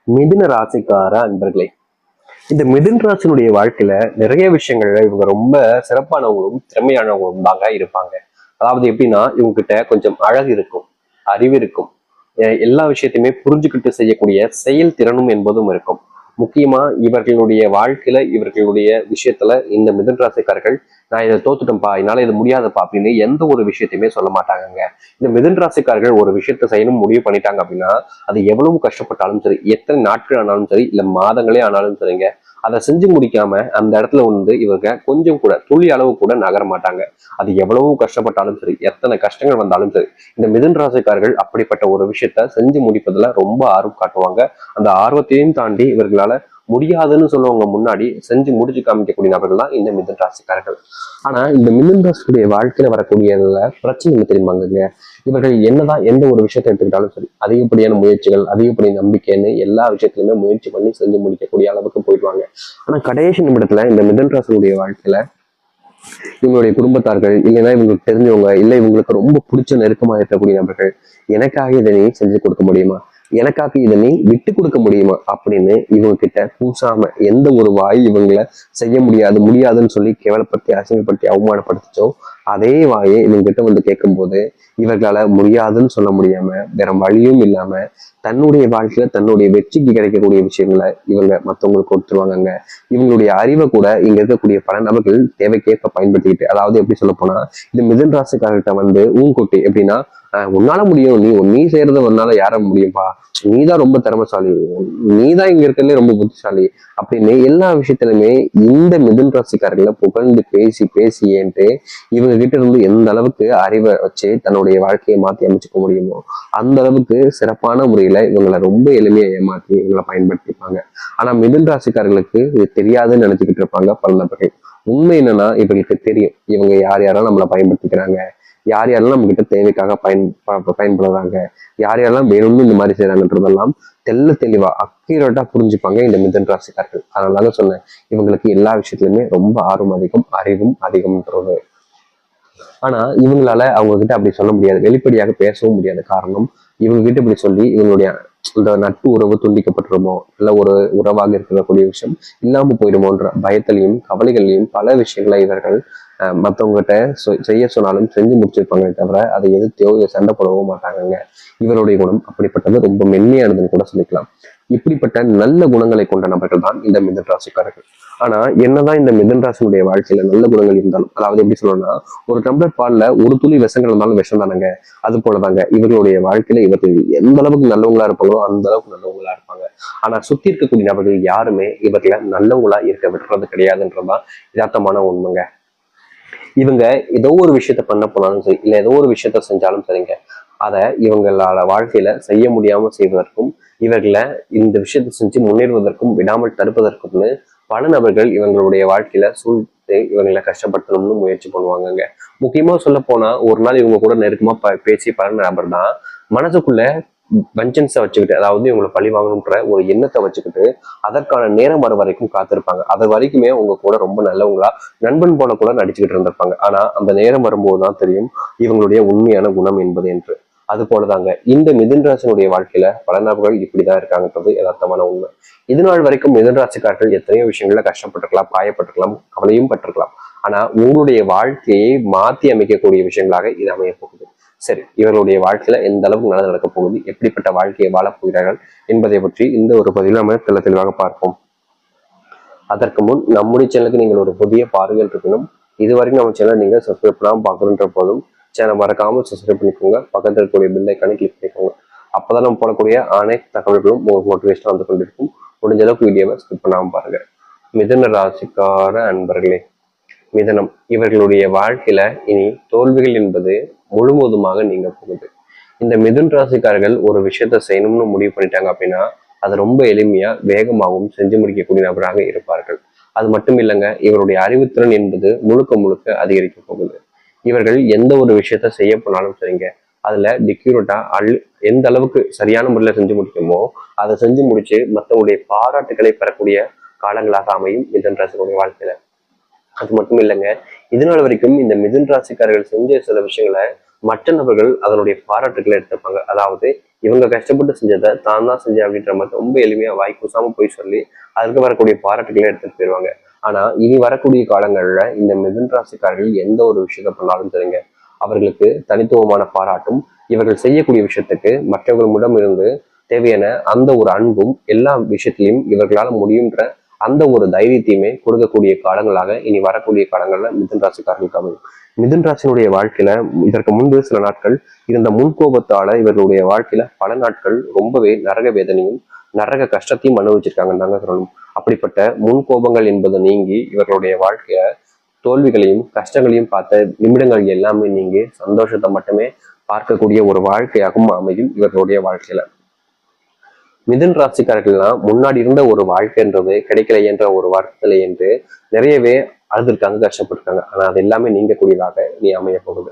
மிதுன ராசிக்கார அன்பர்களே, இந்த மிதுன ராசினுடைய வாழ்க்கையில நிறைய விஷயங்கள்ல இவங்க ரொம்ப சிறப்பானவங்களும் திறமையானவங்களும் தாங்க இருப்பாங்க. அதாவது எப்படின்னா, இவங்க கிட்ட கொஞ்சம் அழகு இருக்கும், அறிவு இருக்கும், எல்லா விஷயத்தையுமே புரிஞ்சுக்கிட்டு செய்யக்கூடிய செயல் திறனும் என்பதும் இருக்கும். முக்கியமா இவர்களுடைய வாழ்க்கையில இவர்களுடைய விஷயத்துல இந்த மிதுன ராசிக்காரர்கள், நான் இதை தோத்துட்டேன்ப்பா, என்னால இது முடியாதப்பா அப்படின்னு எந்த ஒரு விஷயத்தையுமே சொல்ல மாட்டாங்க. இந்த மிதுன ராசிக்காரர்கள் ஒரு விஷயத்த செய்யணும் முடிவு பண்ணிட்டாங்க அப்படின்னா, அது எவ்வளவு கஷ்டப்பட்டாலும் சரி, எத்தனை நாட்கள் ஆனாலும் சரி, இல்ல மாதங்களே ஆனாலும் சரிங்க, அதை செஞ்சு முடிக்காம அந்த இடத்துல இவங்க கொஞ்சம் கூட துளி அளவு கூட நகர மாட்டாங்க. அது எவ்வளவு கஷ்டப்பட்டாலும் சரி, எத்தனை கஷ்டங்கள் வந்தாலும் சரி, இந்த மிதுன ராசிக்காரர்கள் அப்படிப்பட்ட ஒரு விஷயத்த செஞ்சு முடிப்பதுல ரொம்ப ஆர்வம் காட்டுவாங்க. அந்த ஆர்வத்தையும் தாண்டி இவர்களால முடியாதுன்னு சொல்லுவவங்க முன்னாடி செஞ்சு முடிச்சு காமிக்கக்கூடிய நபர்கள் தான் இந்த மிதுன ராசிக்காரர்கள். ஆனா இந்த மிதுன ராசியுடைய வாழ்க்கையில வரக்கூடியதுல பிரச்சனை என்ன தெரியுமாங்க? இவர்கள் என்னதான் எந்த ஒரு விஷயத்தை எடுத்துக்கிட்டாலும் சரி, அதிகப்படியான முயற்சிகள், அதிகப்படியான நம்பிக்கைன்னு எல்லா விஷயத்திலுமே முயற்சி பண்ணி செஞ்சு முடிக்கக்கூடிய அளவுக்கு போயிடுவாங்க. ஆனா கடைசி நிமிடத்துல இந்த மிதுன ராசியுடைய வாழ்க்கையில இவங்களுடைய குடும்பத்தார்கள், இல்லைன்னா இவங்களுக்கு தெரிஞ்சவங்க, இல்லை இவங்களுக்கு ரொம்ப பிடிச்ச நெருக்கமா இருக்கக்கூடிய நபர்கள், எனக்காக இதை நீ செஞ்சு கொடுக்க முடியுமா, எனக்காக இதை நீ விட்டு கொடுக்க முடியுமா அப்படின்னு இவங்க கிட்ட கூசாம எந்த ஒரு வாய் இவங்களை செய்ய முடியாதுன்னு சொல்லி கேவலப்படுத்தி அசிங்கப்படுத்தி அவமானப்படுத்திச்சோ அதே வாயை இவங்க கிட்ட வந்து கேட்கும் போது இவர்களால முடியாதுன்னு சொல்ல முடியாம வேற வழியும் இல்லாம தன்னுடைய வாழ்க்கையில தன்னுடைய வெற்றிக்கு கிடைக்கக்கூடிய விஷயங்களை இவங்க மற்றவங்களுக்கு கொடுத்துருவாங்க. இவங்களுடைய அறிவை கூட இங்க இருக்கக்கூடிய பல நபர்கள் தேவைக்கேற்ப பயன்படுத்திக்கிட்டு, அதாவது எப்படி சொல்ல போனா, இந்த மிதுன ராசிக்காரர்கிட்ட வந்து ஊன்குட்டி எப்படின்னா, உன்னால முடியும், நீ செய்யறத உன்னால யார முடியும்பா, நீதான் ரொம்ப திறமைசாலி, நீதான் இங்க இருக்கிறதுலே ரொம்ப புத்திசாலி அப்படின்னு எல்லா விஷயத்திலுமே இந்த மிதுன ராசிக்காரர்களை புகழ்ந்து பேசி பேசி ஏன்ட்டு இவங்க கிட்ட இருந்து எந்த அளவுக்கு அறிவை வச்சு தன்னுடைய வாழ்க்கையை மாற்றி அமைச்சுக்க முடியுமோ அந்த அளவுக்கு சிறப்பான முறையில இவங்களை ரொம்ப எளிமையா ஏமாற்றி இவங்களை பயன்படுத்திப்பாங்க. ஆனா மிதுன ராசிக்காரர்களுக்கு இது தெரியாதுன்னு நினைச்சுக்கிட்டு இருப்பாங்க பல நபர்கள். உண்மை என்னன்னா, இவங்களுக்கு தெரியும் இவங்க யார் யாரெல்லாம் நம்மளை பயன்படுத்திக்கிறாங்க, யார் யாரெல்லாம் நம்ம கிட்ட தேவைக்காக பயன்படுறாங்க, யார் யாரெல்லாம் வேணும்னு இந்த மாதிரி செய்யறாங்கன்றதெல்லாம் தெளிவா அக்யூரேட்டா புரிஞ்சுப்பாங்க இந்த மிதுன ராசிக்காரர்கள். அதனால சொன்னேன், இவங்களுக்கு எல்லா விஷயத்திலுமே ரொம்ப ஆர்வம் அதிகம், அறிவும் அதிகம்ன்றது. ஆனா இவங்களால அவங்க கிட்ட அப்படி சொல்ல முடியாது, வெளிப்படையாக பேசவும் முடியாது. காரணம், இவங்க கிட்ட இப்படி சொல்லி இவங்களுடைய இந்த நட்பு உறவு துண்டிக்கப்பட்டுருமோ, இல்ல ஒரு உறவாக இருக்கக்கூடிய விஷயம் இல்லாம போயிடுமோன்ற பயத்திலையும் கவலைகளையும் பல விஷயங்களை இவர்கள் மற்றவங்ககிட்ட செய்ய சொன்னாலும் செஞ்சு முடிச்சிருப்பாங்க தவிர அதை எதிர்த்தையோ சண்டை போடவோ மாட்டாங்க. இவருடைய குணம் அப்படிப்பட்டது, ரொம்ப மென்மையானதுன்னு கூட சொல்லிக்கலாம். இப்படிப்பட்ட நல்ல குணங்களை கொண்ட நபர்கள் தான் இந்த மிதுன ராசிக்காரர்கள். ஆனா என்னதான் இந்த மிதுன ராசினுடைய வாழ்க்கையில நல்ல குணங்கள் இருந்தாலும், அதாவது எப்படி சொல்லணும்னா, ஒரு டம்ளர் பால்ல ஒரு துளி விஷங்கள் இருந்தாலும் விஷம் தானங்க. அது போலதாங்க இவர்களுடைய வாழ்க்கையில இவர்கள் எந்த அளவுக்கு நல்லவங்களா இருப்பாங்களோ அந்த அளவுக்கு நல்லவங்களா இருப்பாங்க. ஆனா சுத்தி இருக்கக்கூடிய நபர்கள் யாருமே இவர்களை நல்லவங்களா இருக்க விடுறது கிடையாதுன்றதுதான் யதார்த்தமான உண்மைங்க. இவங்க ஏதோ ஒரு விஷயத்த பண்ண போனாலும் சரி, இல்ல ஏதோ ஒரு விஷயத்த செஞ்சாலும் சரிங்க, அதை இவங்களால வாழ்க்கையில செய்ய முடியாம செய்வதற்கும், இவர்களை இந்த விஷயத்தை செஞ்சு முன்னேறுவதற்கும் விடாமல் தடுப்பதற்கும்னு பல நபர்கள் இவங்களுடைய வாழ்க்கையில சூழ்த்து இவங்களை கஷ்டப்படுத்தணும்னு முயற்சி பண்ணுவாங்கங்க. முக்கியமா சொல்ல போனா, ஒரு நாள் இவங்க கூட நெருக்கமா பேசி பழன நபர் தான் மனசுக்குள்ள வெஞ்சன்ஸை வச்சுக்கிட்டு, அதாவது இவங்களை பழி வாங்கணுன்ற ஒரு எண்ணத்தை வச்சுக்கிட்டு அதற்கான நேரம் வர வரைக்கும் காத்திருப்பாங்க. அது வரைக்குமே உங்க கூட ரொம்ப நல்லவங்களா நண்பன் போல கூட நடிச்சுக்கிட்டு இருந்திருப்பாங்க. ஆனா அந்த நேரம் வரும்போதுதான் தெரியும் இவங்களுடைய உண்மையான குணம் என்பது என்று. அது போலதாங்க இந்த மிதுன ராசினுடைய வாழ்க்கையில பல நபர்கள் இப்படிதான் இருக்காங்கன்றது யதார்த்தமான உண்மை. இது நாள் வரைக்கும் மிதுன ராசிக்காரர்கள் எத்தனையோ விஷயங்கள்ல கஷ்டப்பட்டிருக்கலாம், காயப்பட்டிருக்கலாம், கவலையும் பட்டிருக்கலாம். ஆனா உங்களுடைய வாழ்க்கையை மாற்றி அமைக்கக்கூடிய விஷயங்களாக இது அமைய போகுது. சரி, இவர்களுடைய வாழ்க்கையில எந்த அளவுக்கு நல்லது நடக்க போகுது, எப்படிப்பட்ட வாழ்க்கையை வாழப் போகிறார்கள் என்பதை பற்றி இந்த ஒரு பதிவில் நம்ம தெளிவாக பார்ப்போம். அதற்கு முன் நம்முடைய சேனலுக்கு நீங்கள் ஒரு புதிய பார்வைகள் இருக்கணும். இதுவரைக்கும் நம்ம சேனல் நீங்க சப்ஸ்கிரைப் பண்ணாமல் பார்க்கணுன்ற போதும் சேனல் மறக்காமல் சப்ஸ்கிரைப் பண்ணிக்கோங்க. பக்கத்தில் இருக்கக்கூடிய பெல் ஐக்கானை கிளிக் பண்ணிக்கோங்க. அப்பதான் நம்ம போடக்கூடிய அனைத்து தகவல்களும் உங்களுக்கு மோட்டிவேஷன் வந்து கொண்டிருக்கும். முடிஞ்ச அளவுக்கு வீடியோவை ஸ்கிப் பண்ணாமல் பாருங்க. மிதுன ராசிக்கார அன்பர்களே, மிதனம், இவர்களுடைய வாழ்க்கையில இனி தோல்விகள் என்பது முழுவதுமாக நீங்க போகுது. இந்த மிதுன ராசிக்காரர்கள் ஒரு விஷயத்த செய்யணும்னு முடிவு பண்ணிட்டாங்க அப்படின்னா அது ரொம்ப எளிமையா வேகமாகவும் செஞ்சு முடிக்கக்கூடிய நபராக இருப்பார்கள். அது மட்டும் இல்லைங்க, இவருடைய அறிவுத்திறன் என்பது முழுக்க முழுக்க அதிகரிக்க போகுது. இவர்கள் எந்த ஒரு விஷயத்த செய்ய போனாலும் சரிங்க, அதுல டிக்யூரேட்டா எந்த அளவுக்கு சரியான முறையில செஞ்சு முடிக்குமோ அதை செஞ்சு முடிச்சு மற்றவங்களுடைய பாராட்டுகளை பெறக்கூடிய காலங்களாக அமையும் மிதுன ராசிகளுடைய வாழ்க்கையில. அது மட்டும் இல்லைங்க, இதனால வரைக்கும் இந்த மிதுன ராசிக்காரர்கள் செஞ்ச சில விஷயங்களை மற்ற நபர்கள் அதனுடைய பாராட்டுகளை எடுத்துப்பாங்க. அதாவது இவங்க கஷ்டப்பட்டு செஞ்சதை தான் தான் செஞ்சேன் அப்படின்ற மாதிரி ரொம்ப எளிமையா வாய் கூசாம போய் சொல்லி அதுக்கு வரக்கூடிய பாராட்டுகளை எடுத்துட்டு போயிடுவாங்க. ஆனா இனி வரக்கூடிய காலங்கள்ல இந்த மிதுன ராசிக்காரர்கள் எந்த ஒரு விஷயத்த பண்ணாலும் தெரியுங்க, அவர்களுக்கு தனித்துவமான பாராட்டும், இவர்கள் செய்யக்கூடிய விஷயத்துக்கு மற்றவர்களிடம் இருந்து தேவையான அந்த ஒரு அன்பும் எல்லா விஷயத்திலையும் இவர்களால் முடியுன்ற அந்த ஒரு தைரியத்தையுமே கொடுக்கக்கூடிய காலங்களாக இனி வரக்கூடிய காலங்கள்ல மிதுன ராசிக்காரர்களுக்கு அமையும். மிதுன ராசினுடைய வாழ்க்கையில இதற்கு முன்பு சில நாட்கள் இருந்த முன்கோபத்தால இவர்களுடைய வாழ்க்கையில பல நாட்கள் ரொம்பவே நரக வேதனையும் நரக கஷ்டத்தையும் அனுபவிச்சிருக்காங்கன்னு தாங்க சொல்லணும். அப்படிப்பட்ட முன்கோபங்கள் என்பது நீங்கி இவர்களுடைய வாழ்க்கைய தோல்விகளையும் கஷ்டங்களையும் பார்த்த நிமிடங்கள் எல்லாமே நீங்கி சந்தோஷத்தை மட்டுமே பார்க்கக்கூடிய ஒரு வாழ்க்கையாகவும் அமையும் இவர்களுடைய வாழ்க்கையில. மிதுன ராசிக்காரர்கள்லாம் முன்னாடி இருந்த ஒரு வாழ்க்கைன்றது கிடைக்கல என்ற ஒரு வருத்தத்துல என்று நிறையவே அழுதுருக்காங்க, கஷ்டப்பட்டிருக்காங்க. ஆனா அது எல்லாமே நீங்கக்கூடியதாக நீ அமைய போகுது.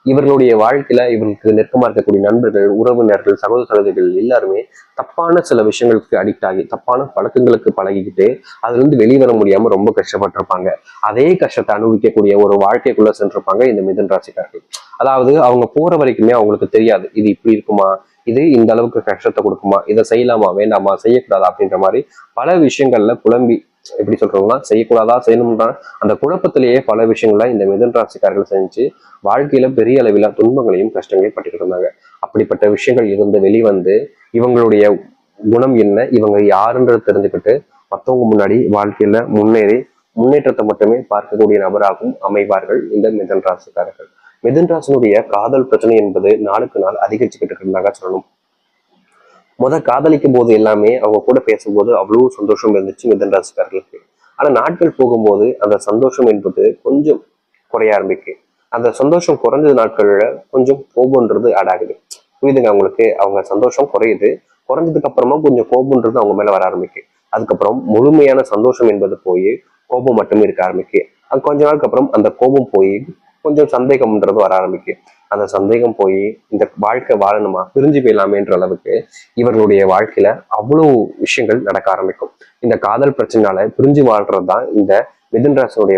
இவர்களுடைய வாழ்க்கையில இவர்களுக்கு நெருக்கமா இருக்கக்கூடிய நண்பர்கள், உறவினர்கள், சகோதர சகோதரிகள் எல்லாருமே தப்பான சில விஷயங்களுக்கு அடிக்ட் ஆகி தப்பான பழக்கங்களுக்கு பழகிக்கிட்டு அதுல இருந்து வெளிவர முடியாம ரொம்ப கஷ்டப்பட்டிருப்பாங்க. அதே கஷ்டத்தை அனுபவிக்கக்கூடிய ஒரு வாழ்க்கைக்குள்ள சென்றிருப்பாங்க இந்த மிதுன ராசிக்காரர்கள். அதாவது அவங்க போற வரைக்குமே அவங்களுக்கு தெரியாது இது இப்படி இருக்குமா, இது இந்த அளவுக்கு கஷ்டத்தை கொடுக்குமா, இதை செய்யலாமா வேண்டாமா செய்யக்கூடாதா அப்படின்ற மாதிரி பல விஷயங்கள்ல குழம்பி எப்படி சொல்றோம்னா செய்யக்கூடாதா செய்யணும்னா அந்த குழப்பத்திலேயே பல விஷயங்கள இந்த மிதுன ராசிக்காரர்கள் செஞ்சு வாழ்க்கையில பெரிய அளவில துன்பங்களையும் கஷ்டங்களையும் பட்டுக்கிட்டு இருந்தாங்க. அப்படிப்பட்ட விஷயங்கள் இருந்து வெளிவந்து இவங்களுடைய குணம் என்ன, இவங்க யாருன்றது தெரிஞ்சுக்கிட்டு மற்றவங்க முன்னாடி வாழ்க்கையில முன்னேற்றத்தை மட்டுமே பார்க்கக்கூடிய நபராகவும் அமைவார்கள் இந்த மிதுன ராசிக்காரர்கள். மிதுன ராசினுடைய காதல் பிரச்சனை என்பது நாளுக்கு நாள் அதிகரிச்சுக்கிட்டு இருந்தாங்க சொல்லணும். காதலிக்கும் போது எல்லாமே அவங்க கூட பேசும்போது அவ்வளவு சந்தோஷம் இருந்துச்சு மிதுன ராசிக்காரர்களுக்கு. ஆனா நாட்கள் போகும்போது அந்த சந்தோஷம் என்பது கொஞ்சம் குறைய ஆரம்பிக்கு. அந்த சந்தோஷம் குறைஞ்ச நாட்கள்ல கொஞ்சம் கோபம்ன்றது ஆடாகுது. புரியுதுங்க அவங்களுக்கு? அவங்க சந்தோஷம் குறையுது, குறைஞ்சதுக்கு அப்புறமா கொஞ்சம் கோபம்ன்றது அவங்க மேல வர ஆரம்பிக்கு. அதுக்கப்புறம் முழுமையான சந்தோஷம் என்பது போய் கோபம் மட்டுமே இருக்க ஆரம்பிக்கு. அது கொஞ்ச நாளுக்கு அப்புறம் அந்த கோபம் போய் கொஞ்சம் சந்தேகம்ன்றது வர ஆரம்பிக்கு. அந்த சந்தேகம் போய் இந்த வாழ்க்கை வாழணுமா, பிரிஞ்சு போயிடலாமேன்ற அளவுக்கு இவர்களுடைய வாழ்க்கையில அவ்வளவு விஷயங்கள் நடக்க ஆரம்பிக்கும். இந்த காதல் பிரச்சனைனால பிரிஞ்சு வாழ்றதுதான் இந்த மிதுன ராசினுடைய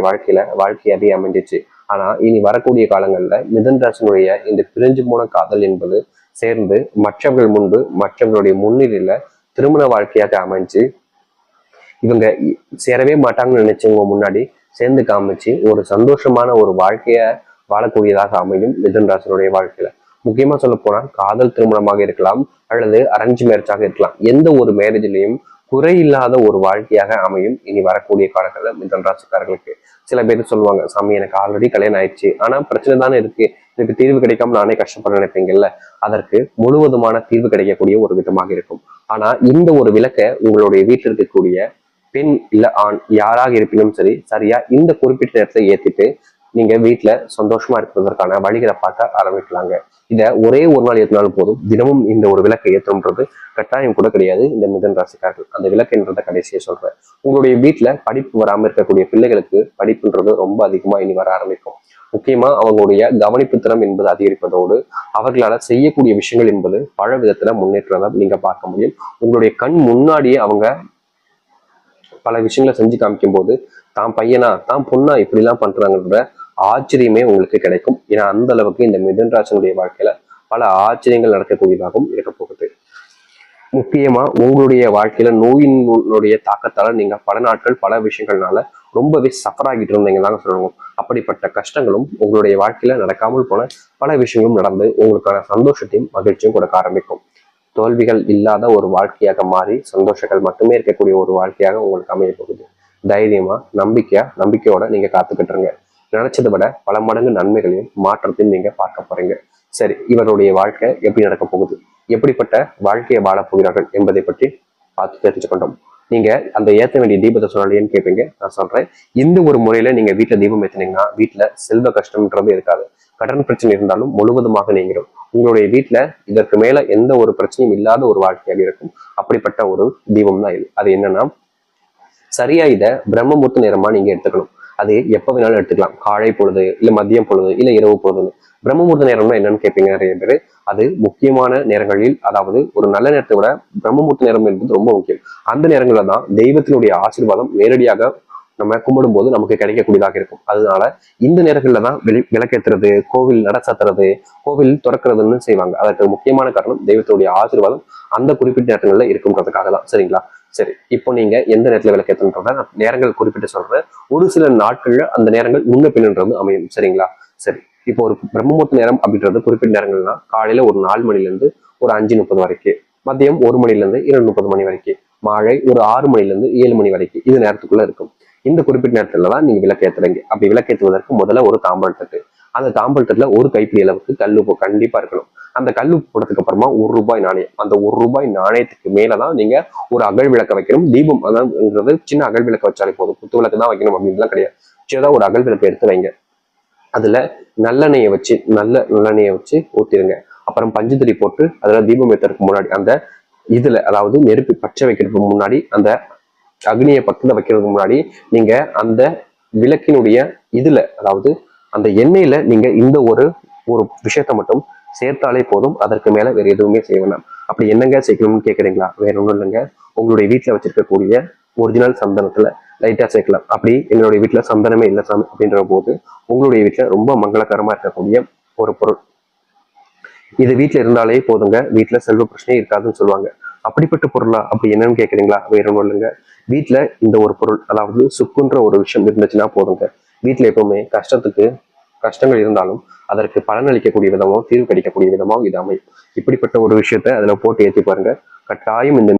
வாழ்க்கையாவே அமைஞ்சிச்சு. ஆனா இனி வரக்கூடிய காலங்கள்ல மிதுன ராசினுடைய இந்த பிரிஞ்சு போன காதல் என்பது சேர்ந்து மற்றவர்கள் முன்பு மற்றவர்களுடைய முன்னிலையில திருமண வாழ்க்கையாக அமைஞ்சு இவங்க சேரவே மாட்டாங்கன்னு நினைச்சவங்க முன்னாடி சேர்ந்து காமிச்சு ஒரு சந்தோஷமான ஒரு வாழ்க்கைய வாழக்கூடியதாக அமையும் மிதுன ராசினுடைய வாழ்க்கையில. முக்கியமா சொல்ல போனா காதல் திருமணமாக இருக்கலாம் அல்லது அரேஞ்ச் மேரேஜாக இருக்கலாம், எந்த ஒரு மேரேஜ்லயும் குறையில்லாத ஒரு வாழ்க்கையாக அமையும் இனி வரக்கூடிய காலங்கள்ல மிதுன ராசிக்காரர்களுக்கு. சில பேர் சொல்லுவாங்க, சாமி எனக்கு ஆல்ரெடி கல்யாணம் ஆயிடுச்சு ஆனா பிரச்சனை தானே இருக்கு, இதுக்கு தீர்வு கிடைக்காம நானே கஷ்டப்பட நினைப்பீங்கல்ல, அதற்கு முழுவதுமான தீர்வு கிடைக்கக்கூடிய ஒரு விதமாக இருக்கும். ஆனா இந்த ஒரு விளக்க உங்களுடைய வீட்டில் இருக்கக்கூடிய பெண் இல்ல ஆண் யாராக இருப்பினும் சரி சரியா இந்த குறிப்பிட்ட நேரத்துல ஏத்திட்டு நீங்க வீட்டுல சந்தோஷமா இருப்பதற்கான வழிகளை பார்க்க ஆரம்பிக்கலாங்க. இத ஒரே ஒரு நாள் ஏற்றினாலும் போதும். தினமும் இந்த ஒரு விளக்கை ஏற்றம்ன்றது கட்டாயம் கூட கிடையாது இந்த மிதுன ராசிக்காரர்கள். அந்த விளக்குன்றத கடைசியா சொல்றேன். உங்களுடைய வீட்டுல படிப்பு வராம இருக்கக்கூடிய பிள்ளைகளுக்கு படிப்புன்றது ரொம்ப அதிகமா இனி வர ஆரம்பிக்கும். முக்கியமா அவங்களுடைய கவனிப்பு திறம் என்பது அதிகரிப்பதோடு அவர்களால செய்யக்கூடிய விஷயங்கள் என்பது பல விதத்துல முன்னேற்றத்தை நீங்க பார்க்க முடியும். உங்களுடைய கண் முன்னாடியே அவங்க பல விஷயங்களை செஞ்சு காமிக்கும் போது தான் பையனா தான் பொண்ணா இப்படி எல்லாம் பண்றாங்கன்ற ஆச்சரியமே உங்களுக்கு கிடைக்கும். ஏன்னா அந்த அளவுக்கு இந்த மிதுன ராசினுடைய வாழ்க்கையில பல ஆச்சரியங்கள் நடக்கக்கூடியதாகவும் இருக்க போகுது. முக்கியமா உங்களுடைய வாழ்க்கையில நோயினுடைய தாக்கத்தால நீங்க பல நாட்கள் பல விஷயங்கள்னால ரொம்பவே சஃபர் ஆகிட்டு இருந்தீங்க தாங்க சொல்லணும். அப்படிப்பட்ட கஷ்டங்களும் உங்களுடைய வாழ்க்கையில நடக்காமல் போன பல விஷயங்களும் நடந்து உங்களுக்கான சந்தோஷத்தையும் மகிழ்ச்சியும் கொடுக்க ஆரம்பிக்கும். தோல்விகள் இல்லாத ஒரு வாழ்க்கையாக மாறி சந்தோஷங்கள் மட்டுமே இருக்கக்கூடிய ஒரு வாழ்க்கையாக உங்களுக்கு அமைய போகுது. தைரியமா நம்பிக்கையோட நீங்க காத்துக்கிட்டுருங்க. நினைச்சதை விட பல மடங்கு நன்மைகளையும் மாற்றத்தையும் நீங்க பார்க்க போறீங்க. சரி, இவருடைய வாழ்க்கை எப்படி நடக்க போகுது, எப்படிப்பட்ட வாழ்க்கையை வாழப் போகிறார்கள் என்பதை பற்றி பார்த்து தெரிஞ்சுக்கொண்டோம். நீங்க அந்த ஏற்ற வேண்டிய தீபத்தை சொல்லலையேன்னு கேட்பீங்க. நான் சொல்றேன், இந்த ஒரு முறையில நீங்க வீட்டுல தீபம் ஏற்றினீங்கன்னா வீட்டுல செல்வ கஷ்டம்ன்றது இருக்காது. கடன் பிரச்சனை இருந்தாலும் முழுவதுமாக நீங்கிடும். உங்களுடைய வீட்டுல இதற்கு மேல எந்த ஒரு பிரச்சனையும் இல்லாத ஒரு வாழ்க்கையாக இருக்கும். அப்படிப்பட்ட ஒரு தீபம் தான் இது. அது என்னன்னா, சரியா இதை பிரம்ம முகூர்த்த நேரமா நீங்க எடுத்துக்கணும். அது எப்ப வேணாலும் எடுத்துக்கலாம். காலை பொழுது இல்ல மதியம் பொழுது இல்ல இரவு பொழுதுன்னு. பிரம்ம முகூர்த்த நேரம்னா என்னன்னு கேட்பீங்க நிறைய பேர். அது முக்கியமான நேரங்களில், அதாவது ஒரு நல்ல நேரத்தை விட பிரம்ம முகூர்த்த நேரம் என்பது ரொம்ப முக்கியம். அந்த நேரங்களில் தான் தெய்வத்தினுடைய ஆசீர்வாதம் நேரடியாக நம்ம கும்பிடும் போது நமக்கு கிடைக்கக்கூடியதாக இருக்கும். அதனால இந்த நேரங்கள்ல தான் விளக்கேற்றுறது, கோவில் நட சாத்துறது, கோவில் திறக்கிறதுன்னு செய்வாங்க. அதற்கு முக்கியமான காரணம் தெய்வத்துடைய ஆசீர்வாதம் அந்த குறிப்பிட்ட நேரங்கள்ல இருக்குன்றதுக்காக தான். சரிங்களா? சரி, இப்போ நீங்க எந்த நேரத்துல விளக்கேற்றன்றத நான் நேரங்கள் குறிப்பிட்டு சொல்றேன். ஒரு சில நாட்கள்ல அந்த நேரங்கள் முன்ன பின்னுன்றது அமையும். சரிங்களா? சரி, இப்போ ஒரு பிரம்மமுகூர்த்த நேரம் அப்படின்றது குறிப்பிட்ட நேரங்கள்னா காலையில ஒரு 4 மணில இருந்து ஒரு 5:30 வரைக்கும், மதியம் 1 மணில இருந்து 2:30 மணி வரைக்கும், மாலை ஒரு 6 மணில இருந்து 7 மணி வரைக்கும் இது நேரத்துக்குள்ள இருக்கும். இந்த குறிப்பிட்ட நேரத்துல தான் நீங்க விளக்கேற்றுறீங்க. அப்படி விளக்கேற்றுவதற்கு முதல்ல ஒரு தாம்பல் தட்டு, அந்த தாம்பல் தட்டுல ஒரு கைப்பிடி அளவுக்கு கல்லுப்பு கண்டிப்பா இருக்கணும். அந்த கல்லுப்பு போட்டதுக்கு அப்புறமா ₹1 நாணயம், அந்த ₹1 நாணயத்துக்கு மேலதான் நீங்க ஒரு அகல் விளக்க வைக்கணும். தீபம் அதான்ங்கிறது சின்ன அகல் விளக்க வச்சாலே போதும், குத்து விளக்கு தான் வைக்கணும் அப்படின்லாம் கிடையாது. சின்னதா ஒரு அகல் விளக்கு எடுத்து வைங்க. அதுல நல்லெண்ணெயை வச்சு ஊத்திருங்க. அப்புறம் பஞ்சுத்திரி போட்டு அதுல தீபம் ஏற்றுறதுக்கு முன்னாடி அந்த இதுல, அதாவது நெருப்பு பச்சை வைக்கிறதுக்கு முன்னாடி, அந்த அக்னியை பக்கத்துல வைக்கிறதுக்கு முன்னாடி நீங்க அந்த விளக்கினுடைய இதுல, அதாவது அந்த எண்ணெயில நீங்க இந்த ஒரு ஒரு விஷயத்த மட்டும் சேர்த்தாலே போதும். அதற்கு மேல வேற எதுவுமே செய்ய வேண்டாம். அப்படி என்னங்க சேர்க்கணும்னு கேக்குறீங்களா? வேற ஒண்ணும் இல்லைங்க, உங்களுடைய வீட்டுல வச்சிருக்கக்கூடிய ஒரிஜினல் சந்தனத்துல லைட்டா சேர்க்கலாம். அப்படி எங்களுடைய வீட்டுல சந்தனமே இல்லை சாமி அப்படின்ற போது உங்களுடைய வீட்டுல ரொம்ப மங்களகரமா இருக்கக்கூடிய ஒரு பொருள் இது வீட்டுல இருந்தாலே போதுங்க, வீட்டுல செல்வ பிரச்சனையே இருக்காதுன்னு சொல்லுவாங்க. அப்படிப்பட்ட பொருளா? அப்படி என்னன்னு கேக்குறீங்களா? வேற ஒண்ணும் இல்லைங்க, வீட்டுல இந்த ஒரு பொருள், அதாவது சுக்குன்ற ஒரு விஷயம் இருந்துச்சுன்னா போதுங்க. வீட்டுல எப்பவுமே கஷ்டங்கள் இருந்தாலும் அதற்கு பலனளிக்கக்கூடிய விதமோ, தீர்வு கிடைக்கக்கூடிய விதமோ இது அமையும். இப்படிப்பட்ட ஒரு விஷயத்த அதுல போட்டு ஏற்றி பாருங்க. கட்டாயம் இந்த